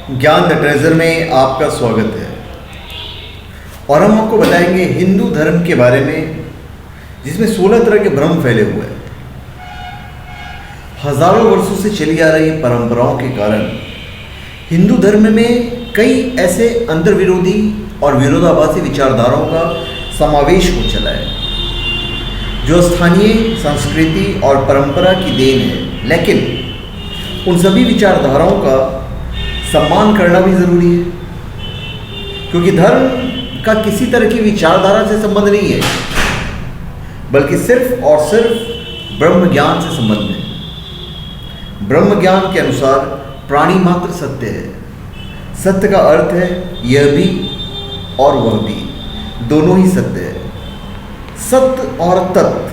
ज्ञान the treasure में आपका स्वागत है। और हम आपको बताएंगे हिंदू धर्म के बारे में, जिसमें 16 तरह के भ्रम फैले हुए हैं। हजारों वर्षों से चली आ रही परंपराओं के कारण हिंदू धर्म में कई ऐसे अंतर्विरोधी और विरोधाभासी विचारधाराओं का समावेश हो चला है, जो स्थानीय संस्कृति और परंपरा की देन है। लेकिन उन सभी विचारधाराओं का सम्मान करना भी जरूरी है, क्योंकि धर्म का किसी तरह की विचारधारा से संबंध नहीं है, बल्कि सिर्फ और सिर्फ ब्रह्म ज्ञान से संबंध है। ब्रह्म ज्ञान के अनुसार प्राणी मात्र सत्य है। सत्य का अर्थ है यह भी और वह भी, दोनों ही सत्य है। सत्य और तत्व,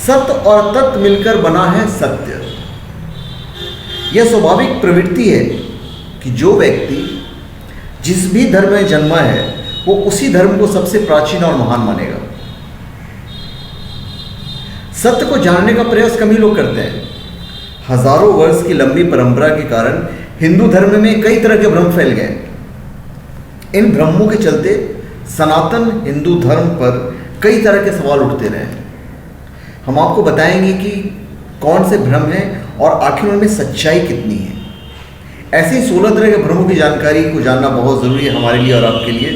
सत्य और तत्व मिलकर बना है सत्य। यह स्वाभाविक प्रवृत्ति है कि जो व्यक्ति जिस भी धर्म में जन्मा है वो उसी धर्म को सबसे प्राचीन और महान मानेगा। सत्य को जानने का प्रयास कम ही लोग करते हैं। हजारों वर्ष की लंबी परंपरा के कारण हिंदू धर्म में कई तरह के भ्रम फैल गए। इन भ्रमों के चलते सनातन हिंदू धर्म पर कई तरह के सवाल उठते रहे। हम आपको बताएंगे कि कौन से भ्रम हैं और आखिर उनमें सच्चाई कितनी है। ऐसे ही 16 तरह के भ्रमों की जानकारी को जानना बहुत ज़रूरी है हमारे लिए और आपके लिए,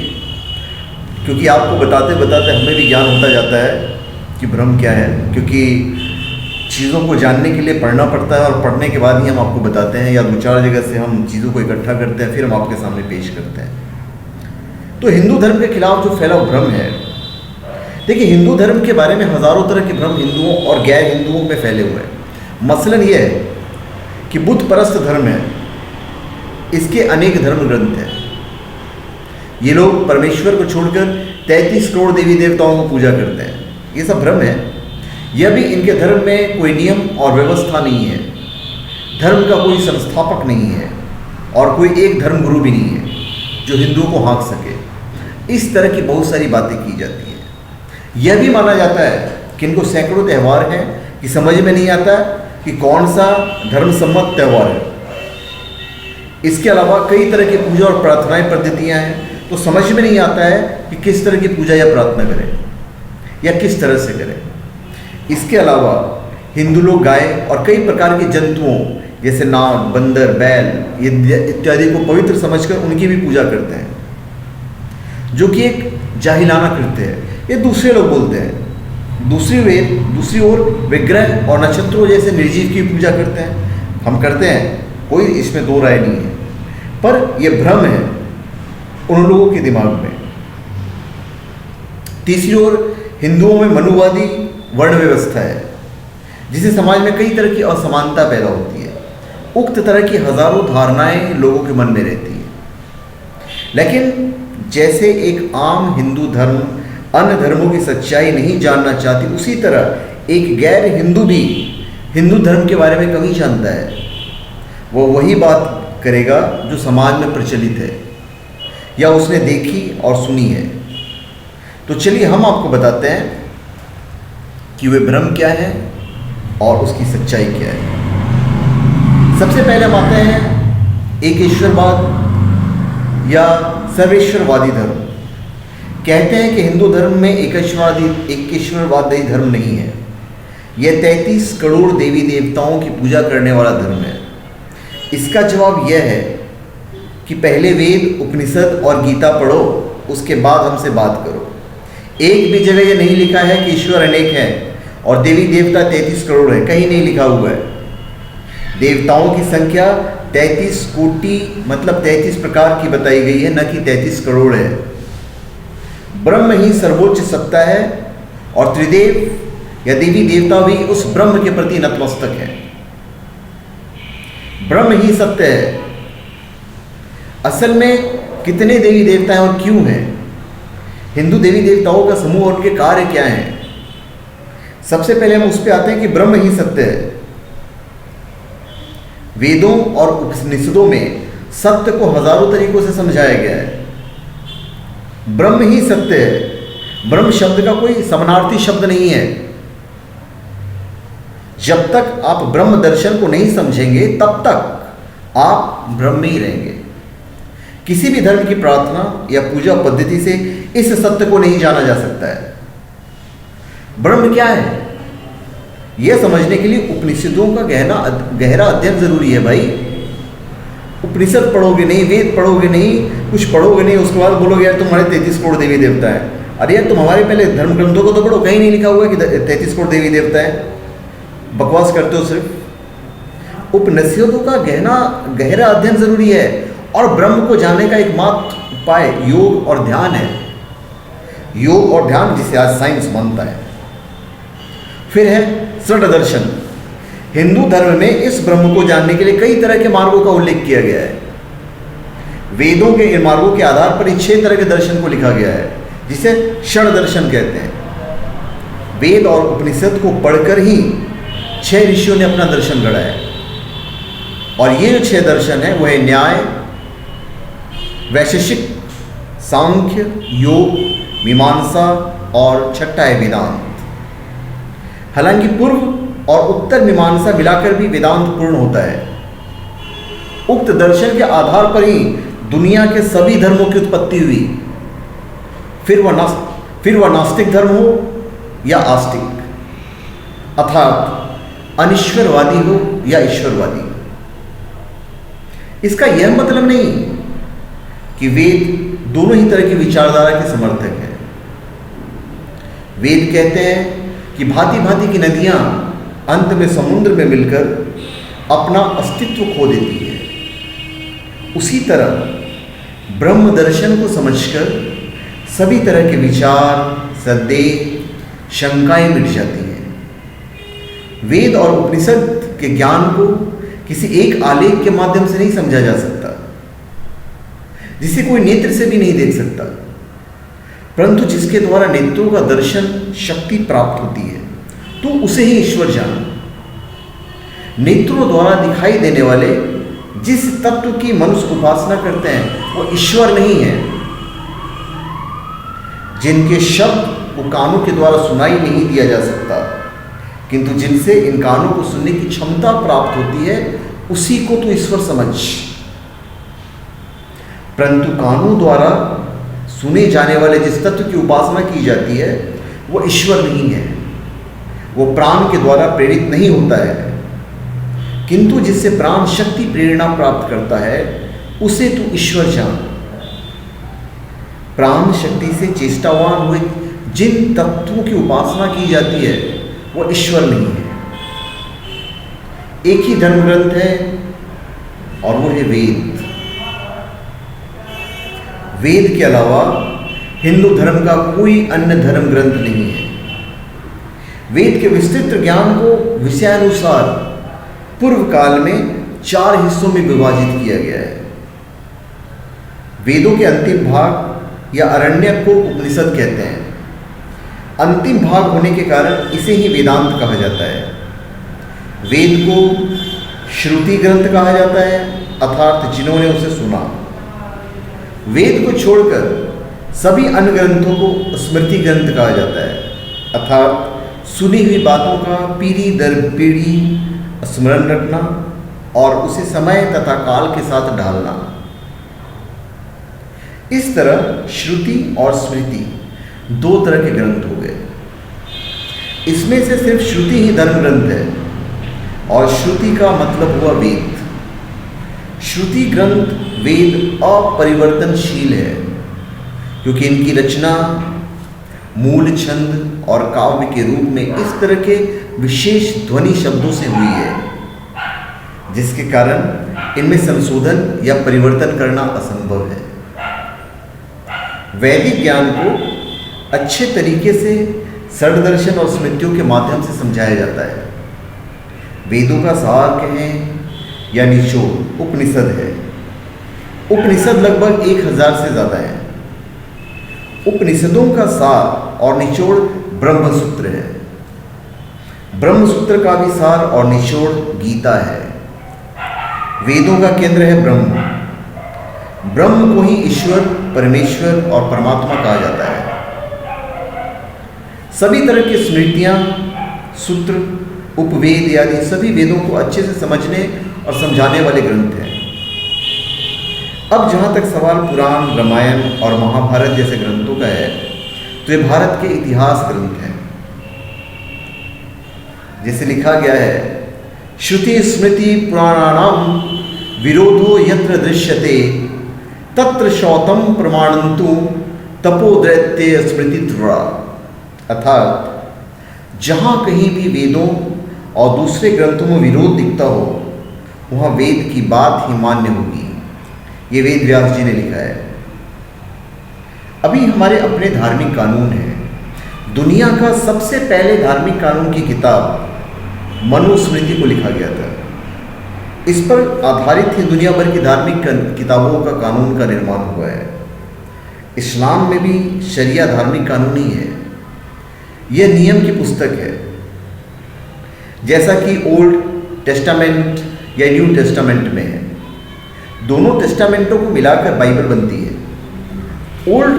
क्योंकि आपको बताते बताते हमें भी ज्ञान होता जाता है कि भ्रम क्या है। क्योंकि चीज़ों को जानने के लिए पढ़ना पड़ता है, और पढ़ने के बाद ही हम आपको बताते हैं, या 2-4 जगह से हम चीज़ों को इकट्ठा करते हैं, फिर हम आपके सामने पेश करते हैं। तो हिंदू धर्म के खिलाफ जो फैला भ्रम है, देखिए हिंदू धर्म के बारे में हज़ारों तरह के भ्रम हिंदुओं और गैर हिंदुओं में फैले हुए हैं। मसलन यह है कि बुद्ध परस्त धर्म है, इसके अनेक धर्म ग्रंथ हैं। ये लोग परमेश्वर को छोड़कर 33 करोड़ देवी देवताओं को पूजा करते हैं। ये सब भ्रम है। यह भी इनके धर्म में कोई नियम और व्यवस्था नहीं है, धर्म का कोई संस्थापक नहीं है, और कोई एक धर्म गुरु भी नहीं है जो हिंदुओं को हाँक सके। इस तरह की बहुत सारी बातें की जाती हैं। यह भी माना जाता है कि इनको सैकड़ों त्यौहार हैं कि समझ में नहीं आता कि कौन सा धर्म सम्मत त्यौहार है। इसके अलावा कई तरह की पूजा और प्रार्थनाएं पद्धतियां हैं, तो समझ में नहीं आता है कि किस तरह की पूजा या प्रार्थना करें या किस तरह से करें। इसके अलावा हिंदू लोग गाय और कई प्रकार के जंतुओं जैसे नाग, बंदर, बैल इत्यादि को पवित्र समझकर उनकी भी पूजा करते हैं, जो कि एक जाहिलाना कृत्य है। ये दूसरे लोग बोलते हैं। दूसरी ओर वे ग्रह और नक्षत्रों जैसे निर्जीव की पूजा करते हैं। हम करते हैं, कोई इसमें दो राय नहीं है, पर यह भ्रम है उन लोगों के दिमाग में। तीसरी ओर हिंदुओं में मनुवादी वर्ण व्यवस्था है, जिसे समाज में कई तरह की असमानता पैदा होती है। उक्त तरह की हजारों धारणाएं लोगों के मन में रहती है। लेकिन जैसे एक आम हिंदू धर्म अन्य धर्मों की सच्चाई नहीं जानना चाहती, उसी तरह एक गैर हिंदू भी हिंदू धर्म के बारे में कम ही जानता है। वो वही बात करेगा जो समाज में प्रचलित है या उसने देखी और सुनी है। तो चलिए हम आपको बताते हैं कि वे भ्रम क्या है और उसकी सच्चाई क्या है। सबसे पहले हम आते हैं एक ईश्वरवाद या सर्वेश्वरवादी धर्म। कहते हैं कि हिंदू धर्म में एक ईश्वरवादी धर्म नहीं है। यह 33 करोड़ देवी देवताओं की पूजा करने वाला धर्म है। इसका जवाब यह है कि पहले वेद, उपनिषद और गीता पढ़ो, उसके बाद हमसे बात करो। एक भी जगह यह नहीं लिखा है कि ईश्वर अनेक है और देवी देवता 33 करोड़ है, कहीं नहीं लिखा हुआ है। देवताओं की संख्या 33 कोटि मतलब 33 प्रकार की बताई गई है, न कि 33 करोड़ है। ब्रह्म ही सर्वोच्च सत्ता है और त्रिदेव या देवी देवता भी उस ब्रह्म के प्रति नतमस्तक है। ब्रह्म ही सत्य है। असल में कितने देवी देवता हैं और क्यों हैं? हिंदू देवी देवताओं का समूह और उनके कार्य क्या हैं? सबसे पहले हम उस पर आते हैं कि ब्रह्म ही सत्य है। वेदों और उपनिषदों में सत्य को हजारों तरीकों से समझाया गया है। ब्रह्म ही सत्य है। ब्रह्म शब्द का कोई समानार्थी शब्द नहीं है। जब तक आप ब्रह्म दर्शन को नहीं समझेंगे तब तक आप भ्रम में ही रहेंगे। किसी भी धर्म की प्रार्थना या पूजा पद्धति से इस सत्य को नहीं जाना जा सकता है। ब्रह्म क्या है, यह समझने के लिए उपनिषदों का गहरा अध्ययन जरूरी है भाई। उपनिषद पढ़ोगे नहीं, वेद पढ़ोगे नहीं, कुछ पढ़ोगे नहीं, उसके बाद बोलोगे यार तुम्हारे 33 करोड़ देवी देवता है। अरे यार तुम हमारे पहले धर्म ग्रंथों को तो पढ़ो, कहीं नहीं लिखा हुआ कि 33 करोड़ देवी देवता है। बकवास करते हो सिर्फ। उपनिषदों का गहरा अध्ययन जरूरी है और ब्रह्म को जानने का एकमात्र उपाय योग और ध्यान है। योग और ध्यान जिसे आज साइंस मानता है। फिर है षड दर्शन। हिंदू धर्म में इस ब्रह्म को जानने के लिए कई तरह के मार्गों का उल्लेख किया गया है। वेदों के इन मार्गों के आधार पर ही 6 तरह के दर्शन को लिखा गया है, जिसे षड दर्शन कहते हैं। वेद और उपनिषद को पढ़कर ही 6 ऋषियों ने अपना दर्शन गढ़ा है। और ये जो 6 दर्शन है वो है न्याय, वैशेषिक, सांख्य, योग, मीमांसा और छठा है वेदांत। हालांकि पूर्व और उत्तर मीमांसा मिलाकर भी वेदांत पूर्ण होता है। उक्त दर्शन के आधार पर ही दुनिया के सभी धर्मों की उत्पत्ति हुई, फिर वह नास्तिक धर्म हो या आस्तिक, अर्थात अनिश्वरवादी हो या ईश्वरवादी। इसका यह मतलब नहीं कि वेद दोनों ही तरह की विचारधारा के समर्थक हैं। वेद कहते हैं कि भांति भांति की नदियां अंत में समुद्र में मिलकर अपना अस्तित्व खो देती है। उसी तरह ब्रह्म दर्शन को समझकर सभी तरह के विचार, संदेह, शंकाएं मिट जाती हैं। वेद और उपनिषद के ज्ञान को किसी एक आलेख के माध्यम से नहीं समझा जा सकता, जिसे कोई नेत्र से भी नहीं देख सकता, परंतु जिसके द्वारा नेत्रों का दर्शन शक्ति प्राप्त होती है, तो उसे ही ईश्वर जानो। नेत्रों द्वारा दिखाई देने वाले जिस तत्व की मनुष्य उपासना करते हैं वो ईश्वर नहीं है। जिनके शब्द वो कानों के द्वारा सुनाई नहीं दिया जा सकता, किंतु जिनसे इन कानों को सुनने की क्षमता प्राप्त होती है, उसी को तो ईश्वर समझ। परंतु कानों द्वारा सुने जाने वाले जिस तत्व की उपासना की जाती है वो ईश्वर नहीं है। वो प्राण के द्वारा प्रेरित नहीं होता है, किंतु जिससे प्राण शक्ति प्रेरणा प्राप्त करता है उसे तू ईश्वर जान। प्राण शक्ति से चेष्टावान हुए जिन तत्वों की उपासना की जाती है वो ईश्वर नहीं है। एक ही धर्म ग्रंथ है और वो है वेद। वेद के अलावा हिंदू धर्म का कोई अन्य धर्म ग्रंथ नहीं है। वेद के विस्तृत ज्ञान को विषयानुसार पूर्व काल में 4 हिस्सों में विभाजित किया गया है। वेदों के अंतिम भाग या अरण्यक को उपनिषद कहते हैं। अंतिम भाग होने के कारण इसे ही वेदांत कहा जाता है। वेद को श्रुति ग्रंथ कहा जाता है, अर्थात जिन्होंने उसे सुना। वेद को छोड़कर सभी अन्य ग्रंथों को स्मृति ग्रंथ कहा जाता है, अर्थात सुनी हुई बातों का पीढ़ी दर पीढ़ी स्मरण रखना और उसे समय तथा काल के साथ ढालना। इस तरह श्रुति और स्मृति 2 तरह के ग्रंथ हो गए। इसमें से सिर्फ श्रुति ही धर्म ग्रंथ है और श्रुति का मतलब हुआ वेद। श्रुति ग्रंथ वेद अपरिवर्तनशील है, क्योंकि इनकी रचना मूल छंद और काव्य के रूप में इस तरह के विशेष ध्वनि शब्दों से हुई है, जिसके कारण इनमें संशोधन या परिवर्तन करना असंभव है। वैदिक ज्ञान को अच्छे तरीके से षड दर्शन और स्मृतियों के माध्यम से समझाया जाता है। वेदों का सार कहें या निचोड़ उपनिषद है। उपनिषद लगभग 1000 से ज़्यादा है। उपनिषदों का सार और निचोड़ ब्रह्मसूत्र है। ब्रह्मसूत्र का भी सार और निचोड़ गीता है। वेदों का केंद्र है ब्रह्म। ब्रह्म को ही ईश्वर, परमेश्वर और परमात्मा कहा जाता है। सभी तरह की स्मृतियाँ, सूत्र, उपवेद आदि सभी वेदों को अच्छे से समझने और समझाने वाले ग्रंथ हैं। अब जहाँ तक सवाल पुराण, रामायण और महाभारत जैसे ग्रंथों का है, तो ये भारत के इतिहास ग्रंथ हैं। जैसे लिखा गया है, श्रुति स्मृति पुराणानाम विरोधो यत्र दृश्यते तत्र शौतम प्रमाणंतु तपोदैत्य स्मृति ध्रुवा। अर्थात जहाँ कहीं भी वेदों और दूसरे ग्रंथों में विरोध दिखता हो, वहाँ वेद की बात ही मान्य होगी। ये वेद व्यास जी ने लिखा है। अभी हमारे अपने धार्मिक कानून हैं। दुनिया का सबसे पहले धार्मिक कानून की किताब मनुस्मृति को लिखा गया था। इस पर आधारित ही दुनिया भर की धार्मिक किताबों का कानून का निर्माण हुआ है। इस्लाम में भी शरिया धार्मिक कानून ही है। यह नियम की पुस्तक है। जैसा कि ओल्ड टेस्टामेंट या न्यू टेस्टामेंट में है। दोनों टेस्टामेंटों को मिलाकर बाइबल बनती है। ओल्ड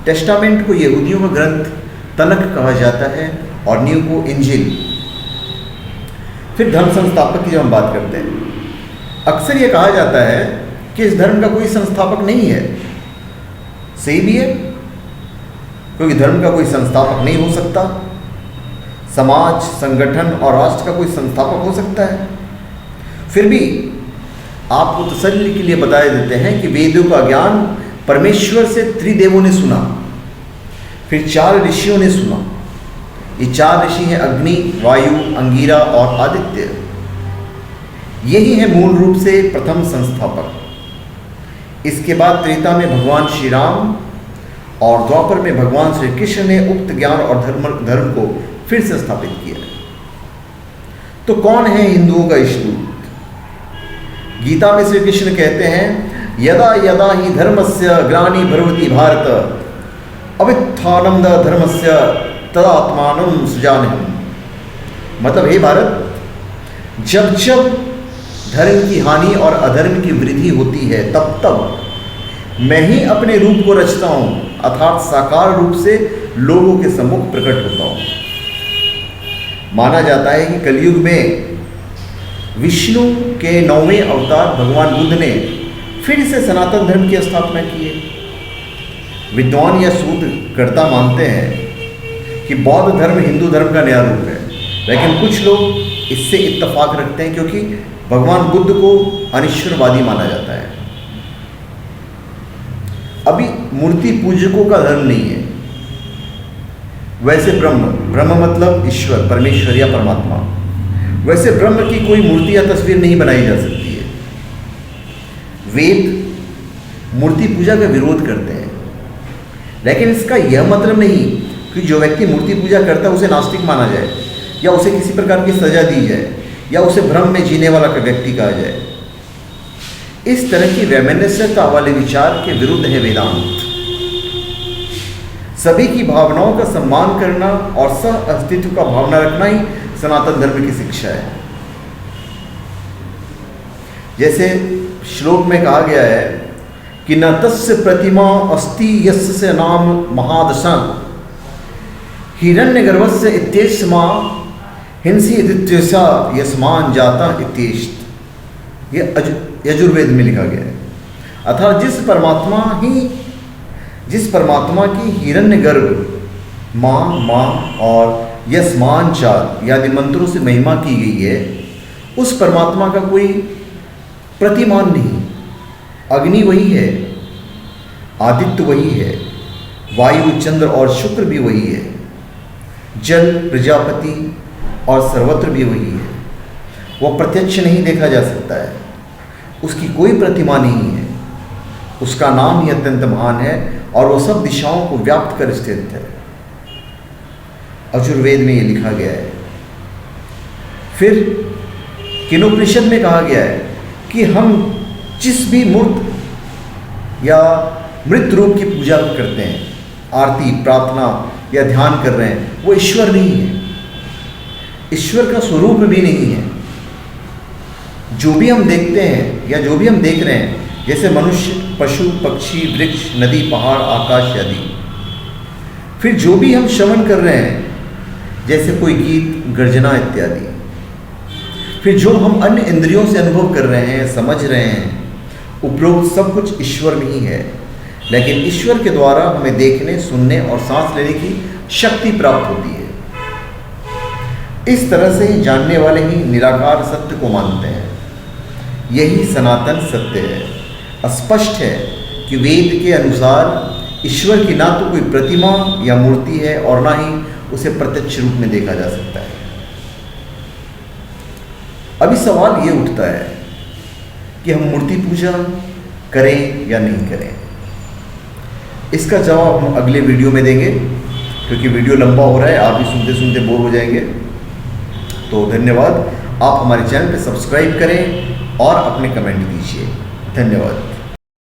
टेस्टामेंट को यहूदियों का ग्रंथ तनख कहा जाता है और न्यू को इंजिल। फिर धर्म संस्थापक की जब हम बात करते हैं, अक्सर यह कहा जाता है कि इस धर्म का कोई संस्थापक नहीं है। सही भी है, क्योंकि धर्म का कोई संस्थापक नहीं हो सकता। समाज, संगठन और राष्ट्र का कोई संस्थापक हो सकता है। फिर भी आपको तसल्ली के लिए बताए देते हैं कि वेदों का ज्ञान परमेश्वर से त्रिदेवों ने सुना, फिर 4 ऋषियों ने सुना। ये 4 ऋषि हैं अग्नि, वायु, अंगिरा और आदित्य। यही है मूल रूप से प्रथम संस्थापक। इसके बाद त्रेता में भगवान श्री राम और द्वापर में भगवान श्री कृष्ण ने उक्त ज्ञान और धर्म को फिर से स्थापित किया। तो कौन है हिंदुओं का इष्टदूत? गीता में श्री कृष्ण कहते हैं, यदा यदा ही धर्मस्य ग्लानि भवति भारत अभ्युत्थानं धर्मस्य तदात्मानं सृजाम्यहम्। मतलब हे भारत, जब जब धर्म की हानि और अधर्म की वृद्धि होती है, तब तब मैं ही अपने रूप को रचता हूँ, अर्थात साकार रूप से लोगों के सम्मुख प्रकट होता हूँ। माना जाता है कि कलयुग में विष्णु के 9वें अवतार भगवान बुद्ध ने फिर से सनातन धर्म की स्थापना की है। विद्वान या शोधकर्ता मानते हैं कि बौद्ध धर्म हिंदू धर्म का नया रूप है, लेकिन कुछ लोग इससे इत्तेफाक रखते हैं क्योंकि भगवान बुद्ध को अनिश्वरवादी माना जाता है। अभी मूर्ति पूजकों का धर्म नहीं है। वैसे ब्रह्म मतलब ईश्वर, परमेश्वर या परमात्मा, वैसे ब्रह्म की कोई मूर्ति या तस्वीर नहीं बनाई जा सकती है। वेद मूर्ति पूजा का विरोध करते हैं, लेकिन इसका यह मतलब नहीं कि जो व्यक्ति मूर्ति पूजा करता है उसे नास्तिक माना जाए या उसे किसी प्रकार की सजा दी जाए या उसे भ्रम में जीने वाला का व्यक्ति कहा जाए। इस तरह की वैमनस्यता वाले विचार के विरुद्ध है वेदांत। सभी की भावनाओं का सम्मान करना और सह अस्तित्व का भावना रखना ही सनातन धर्म की शिक्षा है। जैसे श्लोक में कहा गया है कि न तस्य प्रतिमा अस्ति यस्य नाम महादशं हिरण्यगर्भस्य इत्येषमा हिंसी इत्येषा यस्मान जाता इत्येष्ट। ये यजुर्वेद में लिखा गया है। अर्थात जिस परमात्मा की हिरण्यगर्भ माँ और यस्मान चार आदि मंत्रों से महिमा की गई है, उस परमात्मा का कोई प्रतिमान नहीं। अग्नि वही है, आदित्य वही है, वायु, चंद्र और शुक्र भी वही है, जल, प्रजापति और सर्वत्र भी वही है। वह प्रत्यक्ष नहीं देखा जा सकता है, उसकी कोई प्रतिमा नहीं है, उसका नाम ही अत्यंत महान है और वह सब दिशाओं को व्याप्त कर स्थित है। यजुर्वेद में ये लिखा गया है। फिर किनोपनिषद में कहा गया है कि हम जिस भी मूर्त या मृत रूप की पूजा करते हैं, आरती, प्रार्थना या ध्यान कर रहे हैं, वो ईश्वर नहीं है, ईश्वर का स्वरूप भी नहीं है। जो भी हम देखते हैं या जो भी हम देख रहे हैं, जैसे मनुष्य, पशु, पक्षी, वृक्ष, नदी, पहाड़, आकाश आदि, फिर जो भी हम श्रवण कर रहे हैं, जैसे कोई गीत, गर्जना इत्यादि, फिर जो हम अन्य इंद्रियों से अनुभव कर रहे हैं, समझ रहे हैं, उपरोक्त सब कुछ ईश्वर में ही है, लेकिन ईश्वर के द्वारा हमें देखने, सुनने और सांस लेने की शक्ति प्राप्त होती है। इस तरह से ही जानने वाले ही निराकार सत्य को मानते हैं। यही सनातन सत्य है। स्पष्ट है कि वेद के अनुसार ईश्वर की ना तो कोई प्रतिमा या मूर्ति है और ना ही उसे प्रत्यक्ष रूप में देखा जा सकता है। अभी सवाल ये उठता है कि हम मूर्ति पूजा करें या नहीं करें। इसका जवाब हम अगले वीडियो में देंगे, क्योंकि वीडियो लंबा हो रहा है, आप भी सुनते सुनते बोर हो जाएंगे। तो धन्यवाद। आप हमारे चैनल पे सब्सक्राइब करें और अपने कमेंट दीजिए। धन्यवाद।